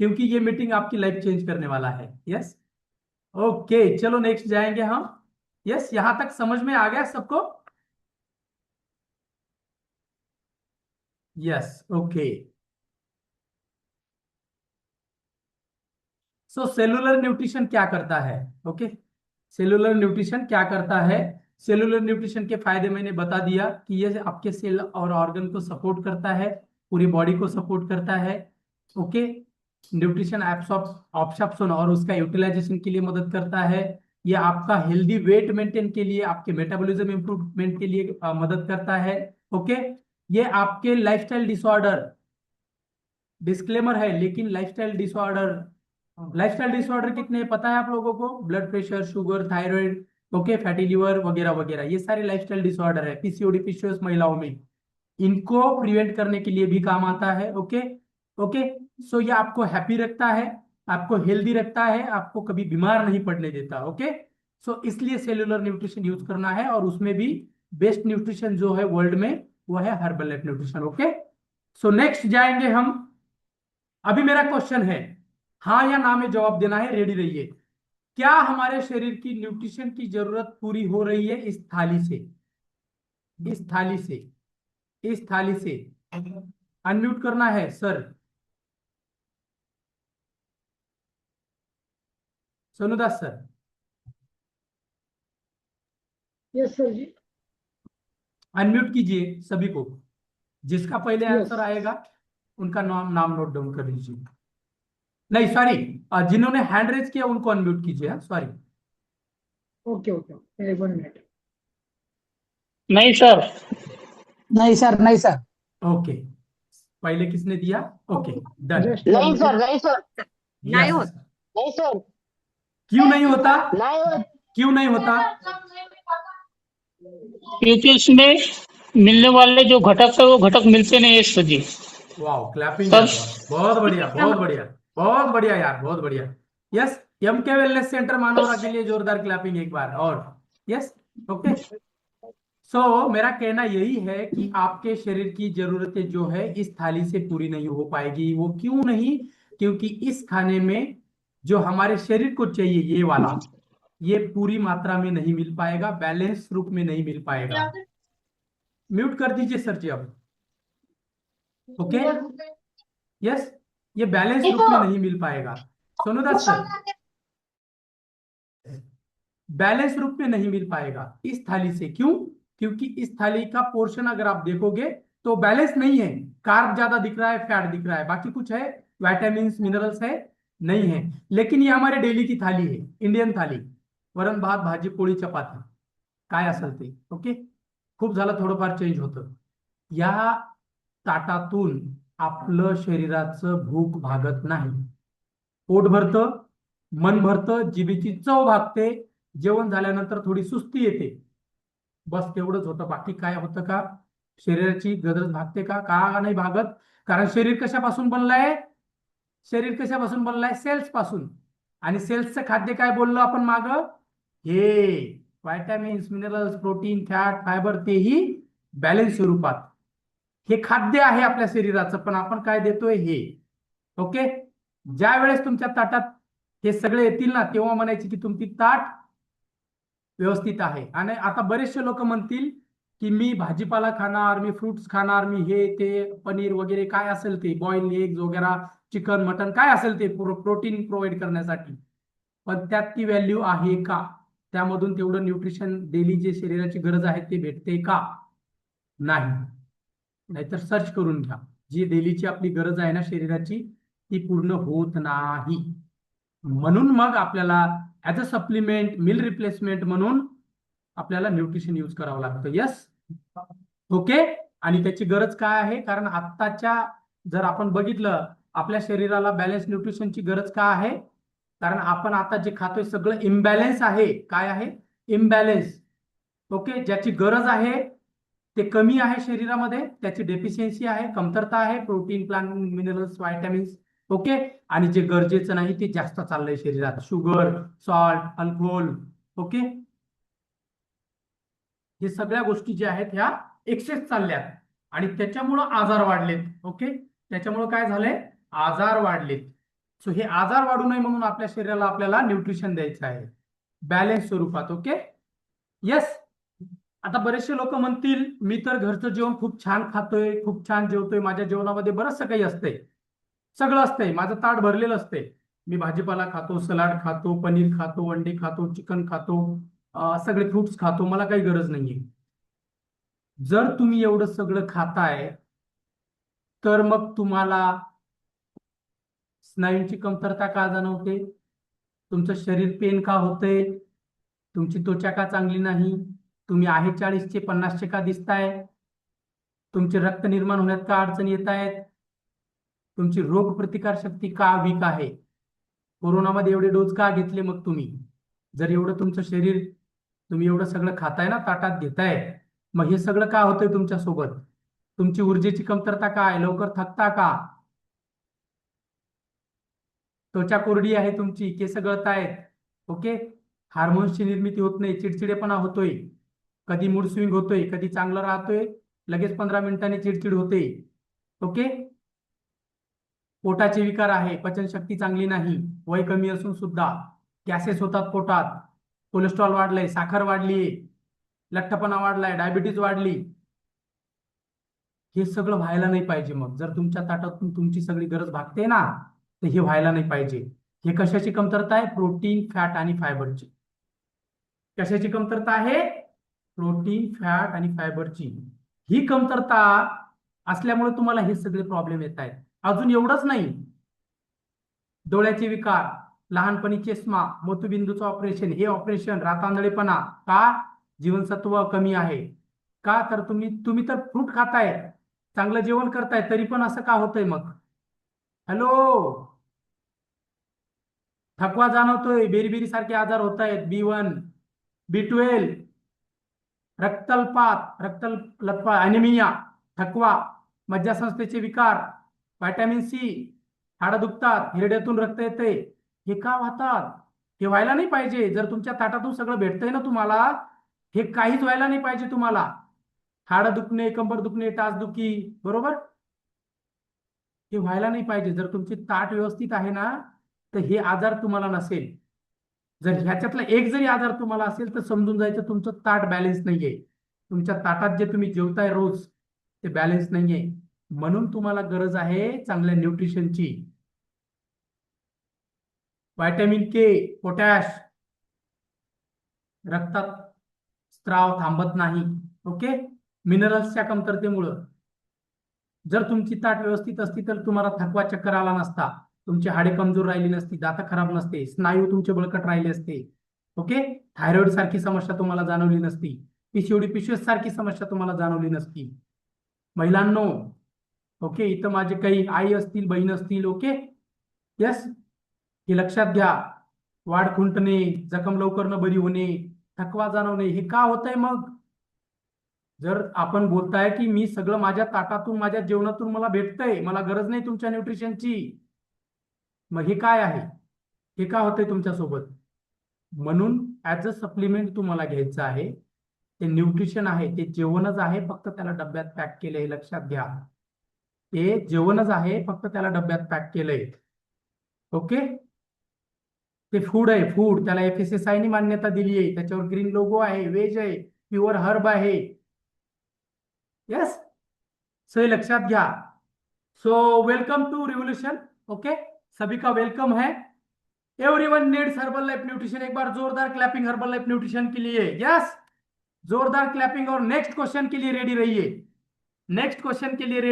क्योंकि ये मीटिंग आपकी लाइफ चेंज करने वाला है। यस, ओके, चलो नेक्स्ट जाएंगे हम। यस, यहां तक समझ में आ गया सबको? Yes, okay. So cellular nutrition क्या करता है? ओके, सेलुलर न्यूट्रिशन क्या करता है? सेलुलर न्यूट्रिशन के फायदे मैंने बता दिया कि ये आपके सेल और ऑर्गन को सपोर्ट करता है, पूरी बॉडी को सपोर्ट करता है। ओके, न्यूट्रिशन एब्सॉर्प्शन और उसका यूटिलाइजेशन के लिए मदद करता है। ये आपका हेल्दी वेट मेंटेन के लिए, आपके मेटाबॉलिज्म इंप्रूवमेंट के लिए मदद करता है। ओके, ये आपके लाइफस्टाइल डिसऑर्डर, डिस्क्लेमर है लेकिन लाइफस्टाइल डिसऑर्डर कितने हैं पता है आप लोगों को? Blood pressure, sugar, thyroid, okay, fatty liver वगैरह वगैरह, ये सारे लाइफस्टाइल डिसऑर्डर है। पीसीओडी, पीसीओएस महिलाओं में, इनको प्रिवेंट करने के लिए भी काम आता है। Okay, okay. सो ये आपको हैप्पी रखता है, आपको हेल्दी रखता है, आपको कभी बीमार नहीं पड़ने देता। ओके, सो इसलिए सेलुलर न्यूट्रिशन यूज करना है, और उसमें भी बेस्ट न्यूट्रिशन जो है वर्ल्ड में वो है herbal life nutrition. Okay, so next जाएंगे हम। अभी मेरा क्वेश्चन है, हाँ या ना में जवाब देना है, रेडी रहिए। क्या हमारे शरीर की न्यूट्रिशन की जरूरत पूरी हो रही है इस थाली से? इस थाली से, इस थाली से। अनम्यूट करना है सर। सोनूदास सर, यस सर जी। अनम्यूट कीजिए सभी को। जिसका पहले यस। आंसर आएगा उनका नाम नाम नोट डाउन कर लीजिए। नहीं सॉरी, जिन्होंने हैंड रेज किया उनको अनम्यूट कीजिए, सॉरी। Okay okay, 1 minute. नहीं सर। नहीं सर, नहीं सर। ओके, पहले किसने दिया? Okay, done. जस्ट नहीं सर, नहीं सर, नहीं यस, होता। नहीं सर, क्यों नहीं होता? नहीं हो, क्यों नहीं होता? क्योंकि उसमें मिलने वाले जो घटक है वो घटक मिलते नहीं है सर जी। वाह, क्लैपिंग सब यार, बॉस, बहुत बढ़िया, बहुत बढ़िया, बहुत बढ़िया यार, बहुत बढ़िया। यस, एम के वेलनेस सेंटर मानोरा के लिए जोरदार क्लैपिंग एक बार और। Yes, okay. सो मेरा कहना यही है कि आपके शरीर की जरूरतें जो है इस थाली से पूरी नहीं हो पाएगी। वो क्यों नहीं? क्योंकि इस खाने में जो हमारे शरीर को चाहिए ये वाला, ये पूरी मात्रा में नहीं मिल पाएगा, बैलेंस रूप में नहीं मिल पाएगा। म्यूट कर दीजिए सर जी अब। ओके, यस, ये बैलेंस रूप में नहीं मिल पाएगा। सोनूदास सर, बैलेंस रूप में नहीं मिल पाएगा इस थाली से। क्यों? क्योंकि इस थाली का पोर्शन अगर आप देखोगे तो बैलेंस नहीं है। कार्ब ज्यादा दिख रहा है, फैट दिख रहा है, बाकी कुछ है, विटामिन मिनरल्स है नहीं है। लेकिन ये हमारे डेली की थाली है, इंडियन थाली, वरण भात भाजी पोळी चपाती काय असेल ते। ओके, खूप झालं, थोडंफार चेंज होतं या ताटातून। आपलं शरीराचं भूक भागत नाही, पोट भरतं, मन भरतं, जिभेची चव भागते, जेवण झाल्यानंतर थोडी सुस्ती येते, बस तेवढंच होतं। बाकी काय होतं का? शरीराची गरज भागते का? का नाही भागत? कारण शरीर कशापासून बनलंय? शरीर कशापासून बनलंय? सेल्स पासून. आणि सेल्सचं खाद्य काय बोललो आपण माग? हे vitamins, minerals, protein, fat, fibre, तेही बॅलन्स स्वरूपात. हे खाद्य आहे आपल्या शरीराचं, पण आपण काय देतोय? हे. ओके, ज्या वेळेस तुमच्या ताटात हे सगळे येतील ना, तेव्हा म्हणायचे की तुमची ताट व्यवस्थित आहे. आणि आता बरेचसे लोक म्हणतील की मी भाजीपाला खाणार, मी फ्रुट्स खाणार, मी हे ते पनीर वगैरे काय असेल ते, बॉइल एग्स वगैरे, चिकन मटन काय असेल ते प्रोटीन प्रोव्हाइड करण्यासाठी, पण त्यात ती व्हॅल्यू आहे का? त्यामधून तेवढं न्यूट्रिशन डेली जे शरीराची गरज आहे ते भेटते का? नाही. नाहीतर सर्च करून घ्या, जी डेलीची आपली गरज आहे ना शरीराची, ती पूर्ण होत नाही. म्हणून मग आपल्याला as a supplement, mill replacement म्हणून आपल्याला न्यूट्रिशन यूज करावं लागतं. Yes, okay. आणि त्याची गरज काय आहे? कारण आत्ताच्या, जर आपण बघितलं, आपल्या शरीराला बॅलन्स न्यूट्रिशनची गरज का आहे? कारण आपण आता जे खातोय सगळं इम्बॅलन्स आहे. काय आहे? इम्बॅलन्स. ओके, ज्याची गरज आहे ते कमी आहे शरीरामध्ये, त्याची डेफिशियन्सी आहे, कमतरता आहे, protein, plant minerals, vitamins. Okay, आणि जे गरजेचं नाही ते जास्त चाललंय शरीरात, शुगर, सॉल्ट, अल्कोहोल. ओके, हे सगळ्या गोष्टी ज्या आहेत ह्या एक्सेस चालल्यात आणि त्याच्यामुळं आजार वाढलेत. ओके, त्याच्यामुळं काय झालंय? आजार वाढलेत. सो हे आजार वाढू नये म्हणून आपल्या शरीराला आपल्याला न्यूट्रिशन द्यायचं आहे बॅलन्स स्वरूपात. Okay, yes. आता बरेचसे लोक म्हणतील मी तर घरचं जेवण खूप छान खातोय, खूप छान जेवतोय, माझ्या जेवणामध्ये बरचसं काही असतंय, सगळं असतंय, माझं ताट भरलेलं असतंय, मी भाजीपाला खातो, सलाड खातो, पनीर खातो, अंडी खातो, चिकन खातो, सगळे फ्रुट्स खातो, मला काही गरज नाहीये. जर तुम्ही एवढं सगळं खाताय तर मग तुम्हाला स्नायूंची कमतरता का जाणवते, तुमचं शरीर पेन का होतंय, तुमची त्वचा का चांगली नाही, तुम्ही आहे 40चे 50चे का दिसताय, तुमचे रक्त निर्माण होण्यात का अडचण येत आहेत, तुमची रोग प्रतिकार शक्ती का वीक आहे, कोरोनामध्ये एवढे डोस का घेतले मग तुम्ही, जर एवढं तुमचं शरीर, तुम्ही एवढं सगळं खाताय ना, ताटात घेताय, मग हे सगळं का होतंय तुमच्या सोबत, तुमची ऊर्जेची कमतरता काय, लवकर थकता का, त्वचा कोरडी आहे तुमची, केस गळतायत, ओके, हार्मोन्सची निर्मिती होत नाही, चिडचिडेपणा होतोय, कधी मूड स्विंग होतोय, कधी चांगलं राहतोय, लगेच 15 मिनिटांनी चिडचिड होते, ओके, पोटाचे विकार आहे, पचनशक्ती चांगली नाही, वय कमी असून सुद्धा गॅसेस होतात पोटात, कोलेस्ट्रॉल वाढलंय, साखर वाढलीये, लठ्ठपणा वाढलाय, डायबिटीज वाढली, हे सगळं व्हायला नाही पाहिजे. मग जर तुमच्या ताटातून तुमची सगळी गरज भागते ना, तर हे व्हायला नाही पाहिजे. हे कशाची कमतरता आहे, प्रोटीन, फॅट आणि फायबरची. कशाची कमतरता आहे, प्रोटीन, फॅट आणि फायबरची. ही कमतरता असल्यामुळे तुम्हाला हे सगळे प्रॉब्लेम येत आहेत. अजून एवढंच नाही, डोळ्याचे विकार, लहानपणी चष्मा, मोतीबिंदूचं ऑपरेशन, हे ऑपरेशन, रातांधळेपणा का, जीवनसत्व कमी आहे का, तर तुम्ही तर फ्रूट खाताय, चांगलं जेवण करताय, तरी पण असं का होतंय मग, हॅलो, थकवा जाणवतोय, बेरीबेरी सारखे आजार होत आहेत, B1, B12, रक्तल्पात, अॅनिमिया, थकवा, मज्जासंस्थेचे विकार, व्हिटॅमिन सी, हाडं दुखतात, हिरड्यातून रक्त येते, हे का होतात, हे व्हायला नाही पाहिजे. जर तुमच्या ताटातून सगळं भेटतंय ना तुम्हाला, हे काहीच व्हायला नाही पाहिजे तुम्हाला. हाडं दुखणे, कंबर दुखणे, टाचदुखी, बरोबर, हे व्हायला नाही पाहिजे. जर तुमची ताट व्यवस्थित आहे ना, तर हे आजार तुम्हाला नसेल. जर ह्याच्यातला एक जरी आजार तुम्हाला असेल तर समजून जायचं तुमचं ताट बॅलन्स नाहीये, तुमच्या ताटात जे तुम्ही जेवताय रोज ते बॅलन्स नाहीये. म्हणून तुम्हाला गरज आहे चांगल्या न्यूट्रिशनची. व्हिटॅमिन के, पोटॅश, रक्तात स्त्राव थांबत नाही, ओके, मिनरल्सच्या कमतरतेमुळं. जर तुमची ताट व्यवस्थित असती तर तुम्हाला थकवा, चक्कर आला नसता, तुमची हाडे कमजोर राहिली नसती, दात खराब नसते, स्नायू तुमचे बळकट राहिले असते, ओके, थायरॉइड सारखी समस्या तुम्हाला जाणवली नसती, पीसीओडी PCOS सारखी समस्या तुम्हाला जाणवली नसती. महिलांनो, ओके, इथं माझे काही आई असतील, बहीण असतील, ओके, यस, हे लक्षात घ्या. वाढ खुंटणे, जखम लवकर न बरी होणे, थकवा जाणवणे, हे का होतंय मग, जर आपण बोलताय की मी सगळं माझ्या ताटातून, माझ्या जेवणातून मला भेटतंय, मला गरज नाही तुमच्या न्यूट्रिशनची, मग हे काय आहे, हे का होतंय तुमच्यासोबत. म्हणून ऍज अ सप्लिमेंट तुम्हाला घ्यायचं आहे. ते न्यूट्रिशन आहे, ते जेवणच आहे, फक्त त्याला डब्यात पॅक केलंय, हे लक्षात घ्या. ते जेवणच आहे, फक्त त्याला डब्यात पॅक केलंय, ओके. ते फूड आहे, फूड, त्याला FSSAI ने मान्यता दिली आहे, त्याच्यावर ग्रीन लोगो आहे, वेज आहे, प्युअर हर्ब आहे, यस. सो हे लक्षात घ्या. So welcome to revolution, okay, सभी का वेलकम है. Everyone needs herbal life nutrition. एक बार जोरदार क्लैपिंग हर्बल लाइफ न्यूट्रिशन के लिए, यस, जोरदार क्लैपिंग. और नेक्स्ट क्वेश्चन के लिए रेडी रहिए, नेक्स्ट क्वेश्चन के लिए रेडी